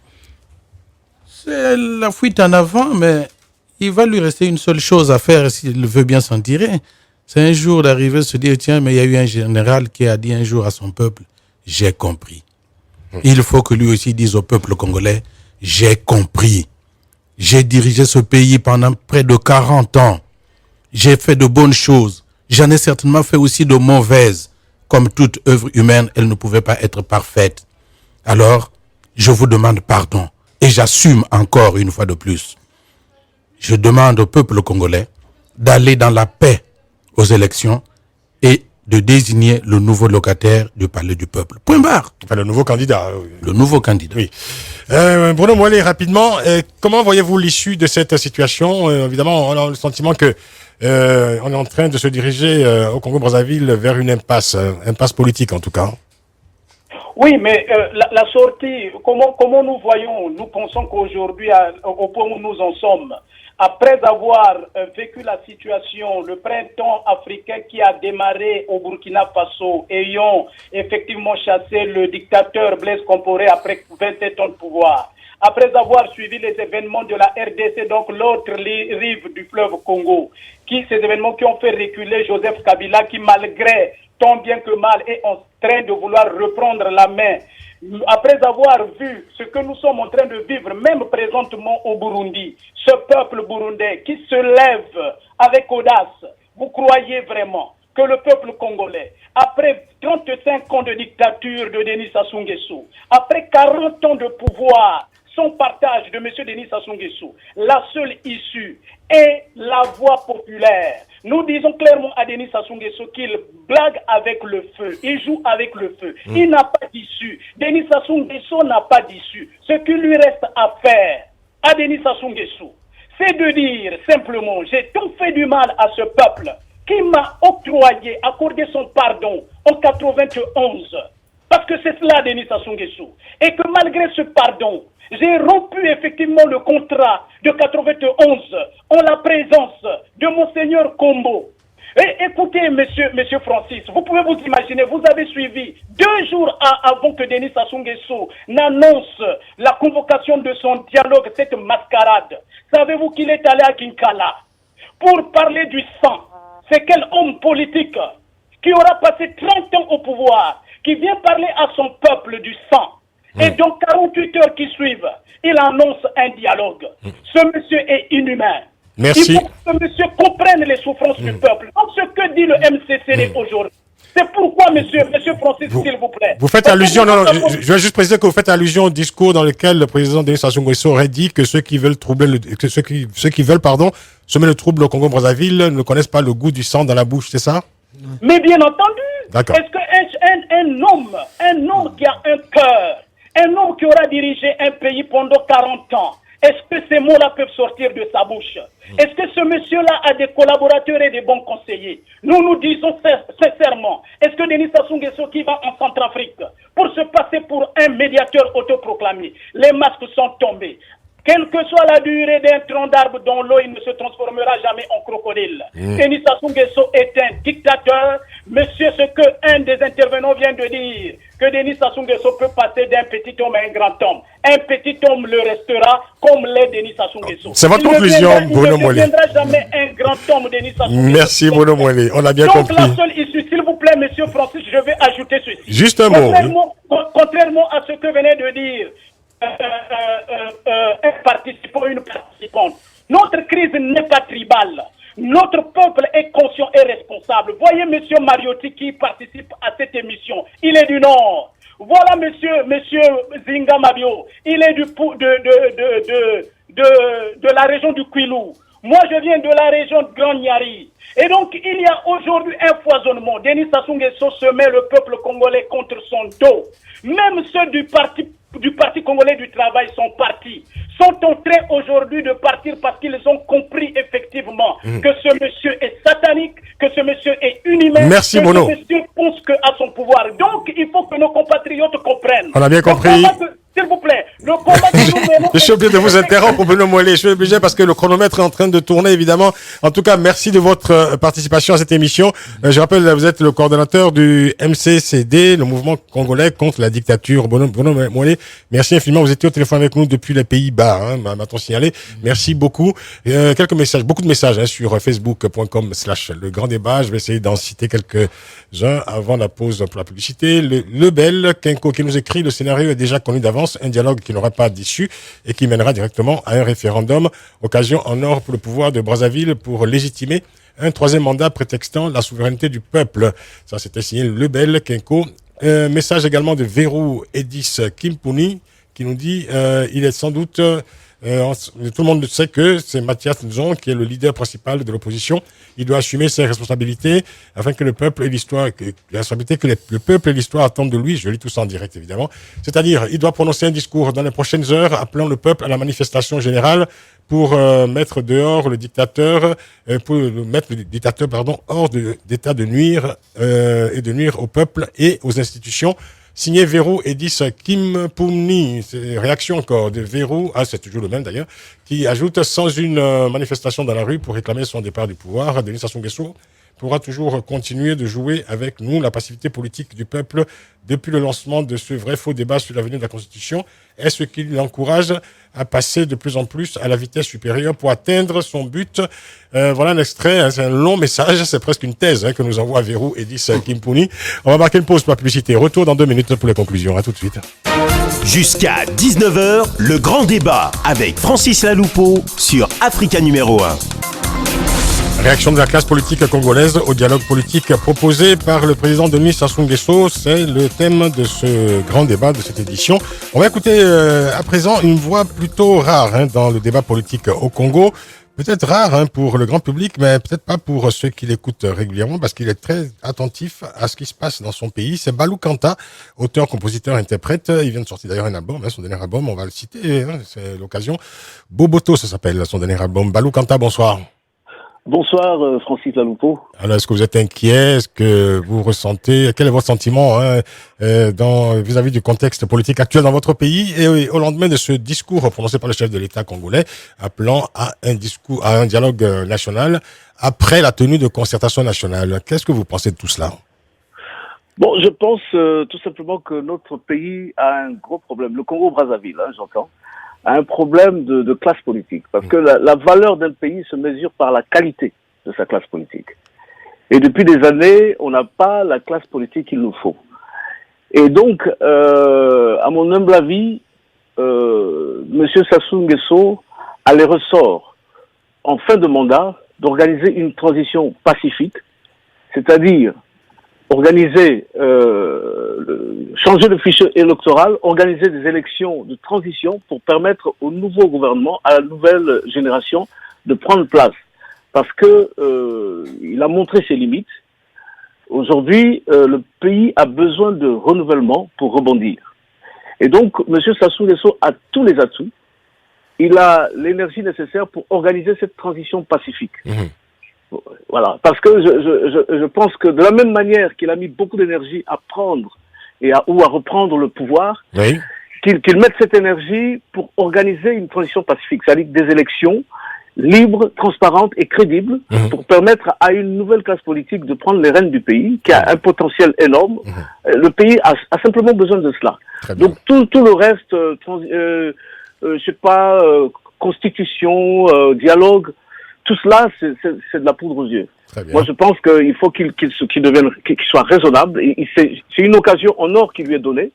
C'est la fuite en avant, mais il va lui rester une seule chose à faire s'il veut bien s'en tirer. C'est un jour d'arriver se dire, tiens, mais il y a eu un général qui a dit un jour à son peuple, j'ai compris. Il faut que lui aussi dise au peuple congolais, j'ai compris. J'ai dirigé ce pays pendant près de 40 ans. J'ai fait de bonnes choses. J'en ai certainement fait aussi de mauvaises. Comme toute œuvre humaine, elle ne pouvait pas être parfaite. Alors, je vous demande pardon. Et j'assume encore une fois de plus. Je demande au peuple congolais d'aller dans la paix aux élections et de désigner le nouveau locataire du palais du peuple. Point barre. Enfin, le nouveau candidat. Le nouveau candidat. Oui. Bruno Moalé, rapidement, comment voyez-vous l'issue de cette situation? Évidemment, on a le sentiment que on est en train de se diriger au Congo-Brazzaville vers une impasse politique en tout cas. Oui, mais la sortie, comment nous voyons, nous pensons qu'aujourd'hui, au point où nous en sommes, après avoir vécu la situation, le printemps africain qui a démarré au Burkina Faso, ayant effectivement chassé le dictateur Blaise Compaoré après 27 ans de pouvoir, après avoir suivi les événements de la RDC, donc l'autre rive du fleuve Congo, ces événements qui ont fait reculer Joseph Kabila, qui malgré tant bien que mal est en train de vouloir reprendre la main, après avoir vu ce que nous sommes en train de vivre, même présentement au Burundi, ce peuple burundais qui se lève avec audace, vous croyez vraiment que le peuple congolais, après 35 ans de dictature de Denis Sassou Nguesso, après 40 ans de pouvoir, son partage de M. Denis Sassou Nguesso, la seule issue est la voix populaire. Nous disons clairement à Denis Sassou Nguesso qu'il blague avec le feu, il joue avec le feu. Il n'a pas d'issue. Denis Sassou Nguesso n'a pas d'issue. Ce qu'il lui reste à faire à Denis Sassou Nguesso, c'est de dire simplement, j'ai tant fait du mal à ce peuple qui m'a accordé son pardon en 91. Parce que c'est cela, Denis Sassou Nguesso. Et que malgré ce pardon, j'ai rompu effectivement le contrat de 91 en la présence de Monseigneur Kombo. Et écoutez, monsieur Francis, vous pouvez vous imaginer, vous avez suivi 2 jours avant que Denis Sassou Nguesso n'annonce la convocation de son dialogue, cette mascarade. Savez-vous qu'il est allé à Kinkala pour parler du sang? C'est quel homme politique qui aura passé 30 ans au pouvoir, qui vient parler à son peuple du sang? Et donc 48 heures qui suivent, il annonce un dialogue. Ce monsieur est inhumain. Merci. Il faut que ce monsieur comprenne les souffrances du peuple. Donc ce que dit le MCCD aujourd'hui, c'est pourquoi, monsieur Francis, s'il vous plaît. Vous faites allusion, je vais juste préciser que vous faites allusion au discours dans lequel le président Denis Sassou Nguesso aurait dit que ceux qui veulent semer le trouble au Congo-Brazzaville ne connaissent pas le goût du sang dans la bouche, c'est ça? Mais bien entendu. D'accord. Est-ce qu'un homme qui a un cœur, un homme qui aura dirigé un pays pendant 40 ans, est-ce que ces mots-là peuvent sortir de sa bouche? Est-ce que ce monsieur-là a des collaborateurs et des bons conseillers? Nous disons sincèrement, est-ce que Denis Sassou Nguesso qui va en Centrafrique pour se passer pour un médiateur autoproclamé, les masques sont tombés? Quelle que soit la durée d'un tronc d'arbre dont l'eau, il ne se transformera jamais en crocodile. Denis Sassou Nguesso est un dictateur. Monsieur, ce que un des intervenants vient de dire, que Denis Sassou Nguesso peut passer d'un petit homme à un grand homme. Un petit homme le restera comme l'est Denis Sassou Nguesso. C'est votre conclusion, Bruno Mollé. Il ne deviendra jamais un grand homme, Denis Sassou Nguesso. Merci, Bruno Mollé. On a bien compris. Donc, la seule issue, s'il vous plaît, monsieur Francis, je vais ajouter ceci. Juste un mot. Contrairement à ce que venait de dire un participant, une participante. Notre crise n'est pas tribale. Notre peuple est conscient et responsable. Voyez monsieur Mariotti qui participe à cette émission. Il est du Nord. Voilà monsieur Zinga Mabio. Il est de la région du Kwilu. Moi, je viens de la région de Grand Niari. Et donc, il y a aujourd'hui un foisonnement. Denis Sassou Nguesso se met le peuple congolais contre son dos. Même ceux du Parti congolais du travail sont partis, sont en train aujourd'hui de partir parce qu'ils ont compris effectivement que ce monsieur est satanique, que ce monsieur est inhumain, Merci, que Bono. ce monsieur pense qu'à son pouvoir. Donc, il faut que nos compatriotes comprennent. On a bien compris. S'il vous plaît, le combat que nous menons... Je suis obligé de vous interrompre, Bruno Mollé. Je suis obligé parce que le chronomètre est en train de tourner, évidemment. En tout cas, merci de votre participation à cette émission. Je rappelle, vous êtes le coordonnateur du MCCD, le mouvement congolais contre la dictature. Bruno Mollé, merci infiniment. Vous étiez au téléphone avec nous depuis les Pays-Bas, m'a-t-on signalé. Merci beaucoup. Quelques messages, beaucoup de messages sur facebook.com/le grand débat. Je vais essayer d'en citer quelques-uns avant la pause pour la publicité. Le Bel Kenko qui nous écrit: le scénario est déjà connu d'avance, un dialogue qui n'aura pas d'issue et qui mènera directement à un référendum, occasion en or pour le pouvoir de Brazzaville pour légitimer un 3e mandat prétextant la souveraineté du peuple. Ça, c'était signé Le Bel Kenko. Message également de Verou Edis Kimpuni qui nous dit il est sans doute tout le monde sait que c'est Mathias Nzon qui est le leader principal de l'opposition. Il doit assumer ses responsabilités afin que le peuple et l'histoire, le peuple et l'histoire attendent de lui. Je lis tout ça en direct, évidemment. C'est-à-dire, il doit prononcer un discours dans les prochaines heures appelant le peuple à la manifestation générale pour mettre dehors le dictateur, hors d'état de nuire et de nuire au peuple et aux institutions. Signé Verou Edis Kimpuni. Réaction encore de Verou, c'est toujours le même d'ailleurs, qui ajoute: sans une manifestation dans la rue pour réclamer son départ du pouvoir, Denis Sassou Nguesso pourra toujours continuer de jouer avec nous la passivité politique du peuple depuis le lancement de ce vrai faux débat sur l'avenir de la Constitution. Est-ce qu'il l'encourage à passer de plus en plus à la vitesse supérieure pour atteindre son but? Voilà un extrait, hein, c'est un long message, c'est presque une thèse que nous envoie Verrou Edis Kimpouni. On va marquer une pause pour la publicité. Retour dans 2 minutes pour les conclusions. À tout de suite. Jusqu'à 19h, le grand débat avec Francis Laloupeau sur Africa numéro 1. Réaction de la classe politique congolaise au dialogue politique proposé par le président Denis Sassou Nguesso. C'est le thème de ce grand débat de cette édition. On va écouter à présent une voix plutôt rare dans le débat politique au Congo. Peut-être rare pour le grand public, mais peut-être pas pour ceux qui l'écoutent régulièrement, parce qu'il est très attentif à ce qui se passe dans son pays. C'est Balou Kanta, auteur, compositeur, interprète. Il vient de sortir d'ailleurs un album, son dernier album, on va le citer, c'est l'occasion. Boboto, ça s'appelle, son dernier album. Balou Kanta, bonsoir. Bonsoir Francis Laloupeau. Alors, est-ce que vous êtes inquiet? Est-ce que vous ressentez? Quel est votre sentiment vis-à-vis du contexte politique actuel dans votre pays et au lendemain de ce discours prononcé par le chef de l'État congolais appelant à un dialogue national après la tenue de concertation nationale? Qu'est-ce que vous pensez de tout cela? Bon, je pense tout simplement que notre pays a un gros problème. Le Congo-Brazzaville, j'entends, a un problème de classe politique. Parce que la valeur d'un pays se mesure par la qualité de sa classe politique. Et depuis des années, on n'a pas la classe politique qu'il nous faut. Et donc, à mon humble avis, Monsieur Sassou Nguesso a les ressorts, en fin de mandat, d'organiser une transition pacifique, c'est-à-dire organiser, changer le fichier électoral, organiser des élections de transition pour permettre au nouveau gouvernement, à la nouvelle génération, de prendre place. Parce que il a montré ses limites. Aujourd'hui, le pays a besoin de renouvellement pour rebondir. Et donc, M. Sassou Nguesso a tous les atouts. Il a l'énergie nécessaire pour organiser cette transition pacifique. Voilà, parce que je pense que de la même manière qu'il a mis beaucoup d'énergie à prendre ou à reprendre le pouvoir, oui, qu'il mette cette énergie pour organiser une transition pacifique, c'est-à-dire des élections libres, transparentes et crédibles pour permettre à une nouvelle classe politique de prendre les rênes du pays, qui a un potentiel énorme. Le pays a simplement besoin de cela. Donc tout le reste, je sais pas, constitution, dialogue, tout cela, c'est de la poudre aux yeux. Moi, je pense qu'il faut qu'il soit raisonnable. C'est une occasion en or qui lui est donnée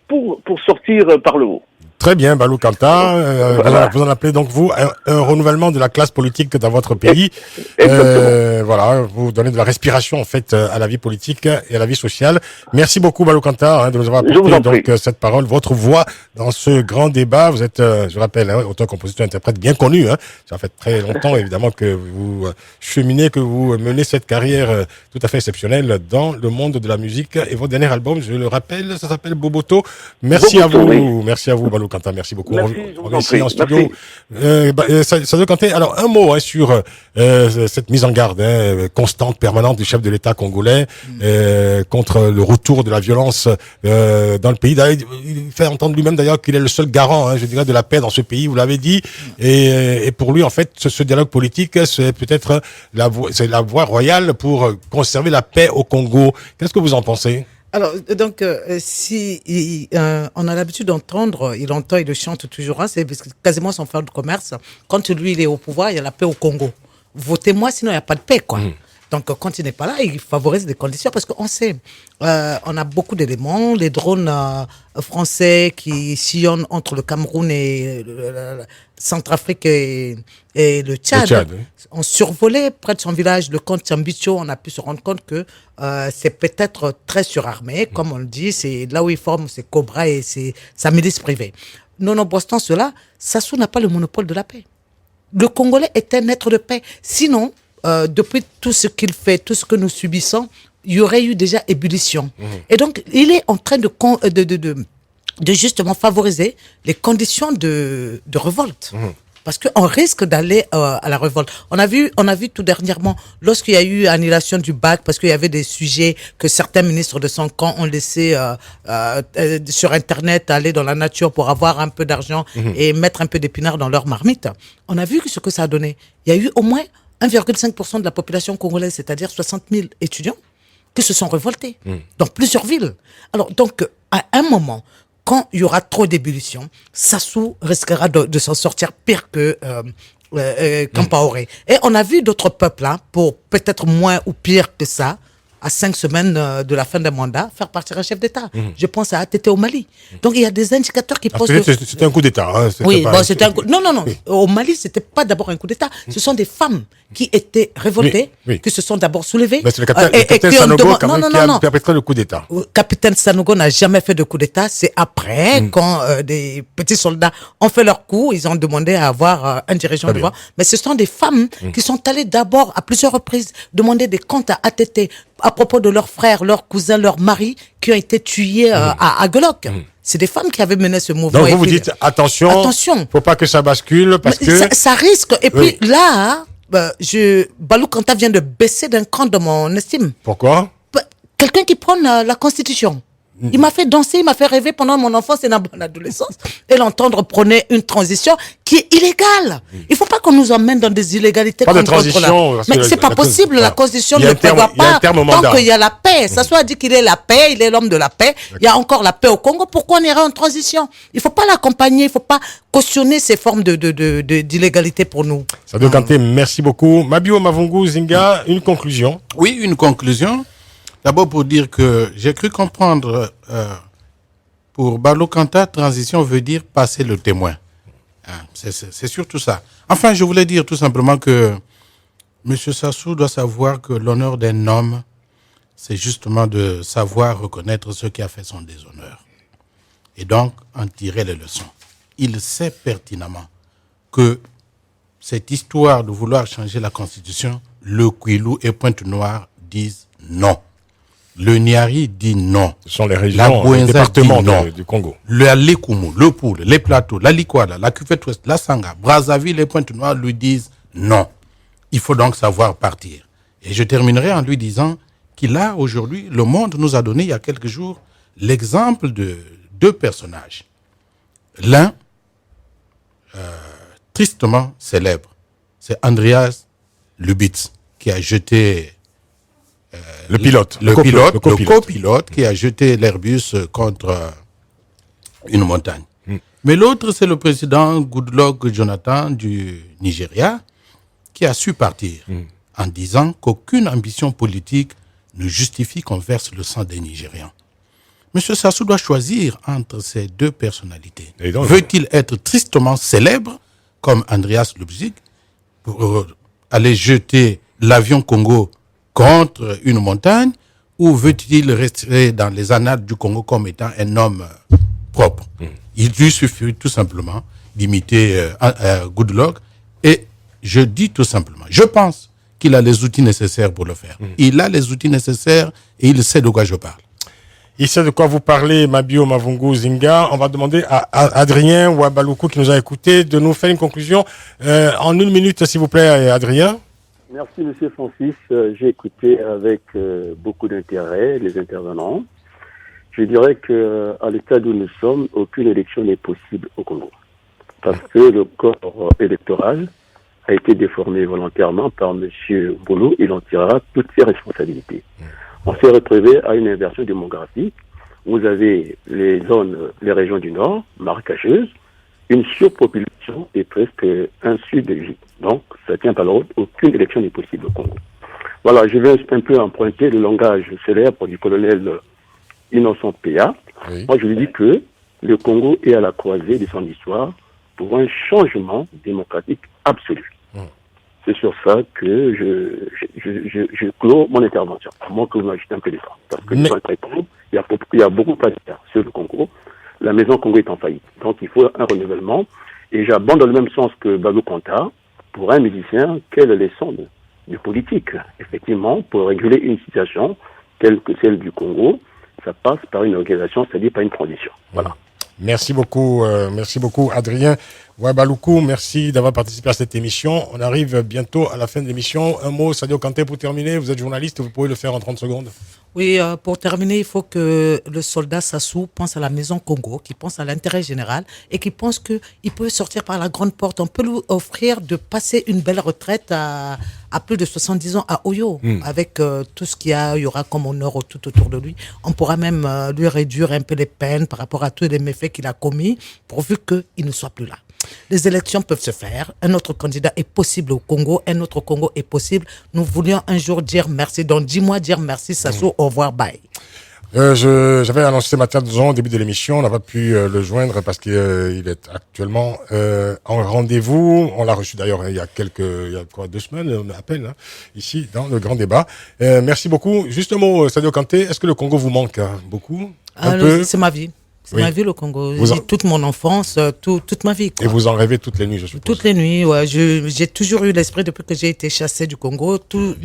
pour sortir par le haut. Très bien, Balou Kanta. Vous en appelez donc, vous, un renouvellement de la classe politique dans votre pays. Voilà, vous donnez de la respiration, en fait, à la vie politique et à la vie sociale. Merci beaucoup, Balou Kanta, de nous avoir apporté donc cette parole, votre voix dans ce grand débat. Vous êtes, je rappelle, auteur, compositeur, interprète bien connu. Ça fait très longtemps, évidemment, que vous cheminez, que vous menez cette carrière tout à fait exceptionnelle dans le monde de la musique. Et votre dernier album, je le rappelle, ça s'appelle Boboto. Merci à vous. Oui. Merci à vous, Balou Kanta. Merci beaucoup. Merci, on est ici en studio. Sadio Kanté, alors un mot sur cette mise en garde constante, permanente du chef de l'État congolais contre le retour de la violence dans le pays. Il fait entendre lui-même d'ailleurs qu'il est le seul garant, je dirais, de la paix dans ce pays. Vous l'avez dit. Et pour lui, en fait, ce dialogue politique, c'est peut-être la voie royale pour conserver la paix au Congo. Qu'est-ce que vous en pensez? Alors, donc, si on a l'habitude d'entendre, il le chante toujours, c'est quasiment son frère de commerce. Quand lui, il est au pouvoir, il y a la paix au Congo. Votez-moi, sinon il n'y a pas de paix, quoi. Donc, quand il n'est pas là, il favorise des conditions parce qu'on sait, on a beaucoup d'éléments, les drones français qui sillonnent entre le Cameroun et Centrafrique et le Tchad, oui, ont survolé près de son village, le camp Tchambicho. On a pu se rendre compte que c'est peut-être très surarmé, comme on le dit, c'est là où ils forment ses Cobra et sa milice privée. Nonobstant cela, Sassou n'a pas le monopole de la paix. Le Congolais est un être de paix. Sinon, depuis tout ce qu'il fait, tout ce que nous subissons, il y aurait eu déjà ébullition. Et donc, il est en train de justement favoriser les conditions de révolte. Parce qu'on risque d'aller à la révolte. On a vu tout dernièrement, lorsqu'il y a eu annulation du bac, parce qu'il y avait des sujets que certains ministres de son camp ont laissé sur Internet, aller dans la nature pour avoir un peu d'argent et mettre un peu d'épinards dans leur marmite. On a vu ce que ça a donné. Il y a eu au moins 1,5% de la population congolaise, c'est-à-dire 60 000 étudiants, qui se sont révoltés dans plusieurs villes. Alors, donc, à un moment, quand il y aura trop d'ébullition, Sassou risquera de s'en sortir pire que Compaoré. Et on a vu d'autres peuples, pour peut-être moins ou pire que ça, à 5 semaines de la fin d'un mandat, faire partir un chef d'État. Je pense à ATT au Mali. Donc il y a des indicateurs qui posent... C'était un coup d'État. Hein, c'était un coup... Non. Oui. Au Mali, c'était pas d'abord un coup d'État. Ce sont des femmes qui étaient révoltées, qui se sont d'abord soulevées. Mais c'est le capitaine Sanogo qui a perpétré le coup d'État. Le capitaine Sanogo n'a jamais fait de coup d'État. C'est après, quand des petits soldats ont fait leur coup, ils ont demandé à avoir un dirigeant devant. Mais ce sont des femmes qui sont allées d'abord, à plusieurs reprises, demander des comptes à ATT à propos de leurs frères, leurs cousins, leurs maris qui ont été tués à Golok. C'est des femmes qui avaient mené ce mouvement. Donc vous dites attention, faut pas que ça bascule parce que ça risque. Et puis là, Balou Kanta vient de baisser d'un cran de mon estime. Pourquoi? Quelqu'un qui prône la Constitution. Il m'a fait danser, il m'a fait rêver pendant mon enfance et mon adolescence. Et l'entendre prôner une transition qui est illégale. Il ne faut pas qu'on nous emmène dans des illégalités. Pas de transition. Mais c'est pas possible. La Constitution ne prévoit pas tant qu'il y a la paix. Ça soit dit qu'il est la paix, il est l'homme de la paix. Il y a encore la paix au Congo. Pourquoi on irait en transition? Il ne faut pas l'accompagner. Il ne faut pas cautionner ces formes d'illégalité pour nous. Sadio Kanté, merci beaucoup. Mabio Mavungu Zinga, une conclusion. Oui, une conclusion. D'abord pour dire que j'ai cru comprendre, pour Balou Kanta, transition veut dire passer le témoin. C'est surtout ça. Enfin, je voulais dire tout simplement que M. Sassou doit savoir que l'honneur d'un homme, c'est justement de savoir reconnaître ce qui a fait son déshonneur. Et donc, en tirer les leçons. Il sait pertinemment que cette histoire de vouloir changer la Constitution, le Kouilou et Pointe-Noire disent non. Le Niari dit non. Ce sont les régions, les départements du Congo. Le Alikoumou, le Poul, les Plateaux, la Likwala, la Cuvette-Ouest, la Sanga, Brazzaville et Pointe-Noire lui disent non. Il faut donc savoir partir. Et je terminerai en lui disant qu'il a aujourd'hui, le monde nous a donné il y a quelques jours l'exemple de 2 personnages. L'un, tristement célèbre, c'est Andreas Lubitz qui a jeté... le copilote qui a jeté l'Airbus contre une montagne. Mais l'autre, c'est le président Goodluck Jonathan du Nigeria qui a su partir en disant qu'aucune ambition politique ne justifie qu'on verse le sang des Nigérians. M. Sassou doit choisir entre ces 2 personnalités. Veut-il être tristement célèbre comme Andreas Lubitz pour aller jeter l'avion Congo contre une montagne, ou veut-il rester dans les annales du Congo comme étant un homme propre? Il lui suffit tout simplement d'imiter Goodluck, et je dis tout simplement, je pense qu'il a les outils nécessaires pour le faire. Il a les outils nécessaires et il sait de quoi je parle. Il sait de quoi vous parlez, Mabio Mavungu Zinga. On va demander à Adrien ou à Baloukou qui nous a écoutés de nous faire une conclusion en 1 minute, s'il vous plaît, Adrien. Merci, Monsieur Francis. J'ai écouté avec beaucoup d'intérêt les intervenants. Je dirais qu'à l'état où nous sommes, aucune élection n'est possible au Congo. Parce que le corps électoral a été déformé volontairement par M. Boulou. Il en tirera toutes ses responsabilités. On s'est retrouvé à une inversion démographique. Vous avez les régions du Nord, marécageuses, une surpopulation et presque un sud de vie. Donc, ça tient pas la route. Aucune élection n'est possible au Congo. Voilà, je vais un peu emprunter le langage célèbre du colonel Innocent Péa. Oui. Moi, je lui dis que le Congo est à la croisée de son histoire pour un changement démocratique absolu. C'est sur ça que je clôt mon intervention. À moins que vous m'ajoutez un peu d'effort. Parce que il y a beaucoup à dire sur le Congo. La maison Congo est en faillite. Donc, il faut un renouvellement. Et j'abonde dans le même sens que Balou Kanta. Pour un musicien, quelle leçon de politique? Effectivement, pour réguler une situation telle que celle du Congo, ça passe par une organisation, c'est-à-dire par une transition. Voilà. Merci beaucoup, Adrien. Ouais, Baloukou, merci d'avoir participé à cette émission. On arrive bientôt à la fin de l'émission. Un mot, Sadio Kanté, pour terminer. Vous êtes journaliste, vous pouvez le faire en 30 secondes. Oui, pour terminer, il faut que le soldat Sassou pense à la maison Congo, qu'il pense à l'intérêt général et qu'il pense qu'il peut sortir par la grande porte. On peut lui offrir de passer une belle retraite à plus de 70 ans à Oyo, avec tout ce il y aura comme honneur tout autour de lui. On pourra même lui réduire un peu les peines par rapport à tous les méfaits qu'il a commis, pourvu qu'il ne soit plus là. Les élections peuvent se faire. Un autre candidat est possible au Congo. Un autre Congo est possible. Nous voulions un jour dire merci. Donc, dis-moi dire merci, Sassou. Au revoir, bye. J'avais annoncé ce matin, disons, au début de l'émission, on n'a pas pu le joindre parce qu'il est actuellement en rendez-vous. On l'a reçu d'ailleurs il y a 2 semaines à peine, hein, ici, dans le grand débat. Merci beaucoup. Juste un mot, Sadio Kanté, est-ce que le Congo vous manque beaucoup? Un peu? C'est ma vie. C'est ma vie, le Congo. Toute mon enfance, toute ma vie. Quoi. Et vous en rêvez toutes les nuits, je suppose? Toutes les nuits, ouais. J'ai toujours eu l'esprit, depuis que j'ai été chassé du Congo,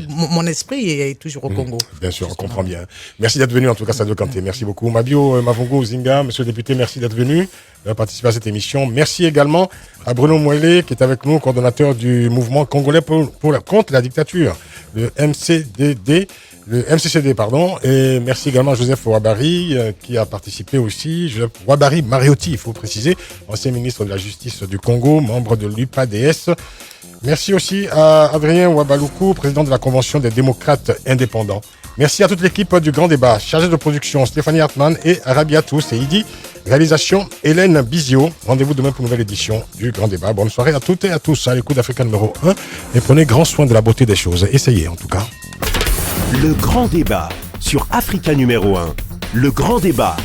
mon esprit est toujours au Congo. Bien sûr, on comprend bien. Merci d'être venu, en tout cas, Sadio Kanté. Merci beaucoup. Mabio Mavungo Zinga, monsieur le député, merci d'être venu, d'avoir participé à cette émission. Merci également à Bruno Mouelé, qui est avec nous, coordonnateur du mouvement congolais contre la dictature, le MCCD, pardon. Et merci également à Joseph Ouabari, qui a participé aussi. Joseph Ouabari Mariotti, il faut préciser, ancien ministre de la Justice du Congo, membre de l'UPADS. Merci aussi à Adrien Ouabaloukou, président de la Convention des démocrates indépendants. Merci à toute l'équipe du Grand Débat, chargée de production Stéphanie Hartmann et Arabiatou Seidi. Réalisation Hélène Bizio. Rendez-vous demain pour une nouvelle édition du Grand Débat. Bonne soirée à toutes et à tous à l'écoute d'Africa numéro 1. Et prenez grand soin de la beauté des choses. Essayez en tout cas. Le Grand Débat sur Africa numéro 1. Le Grand Débat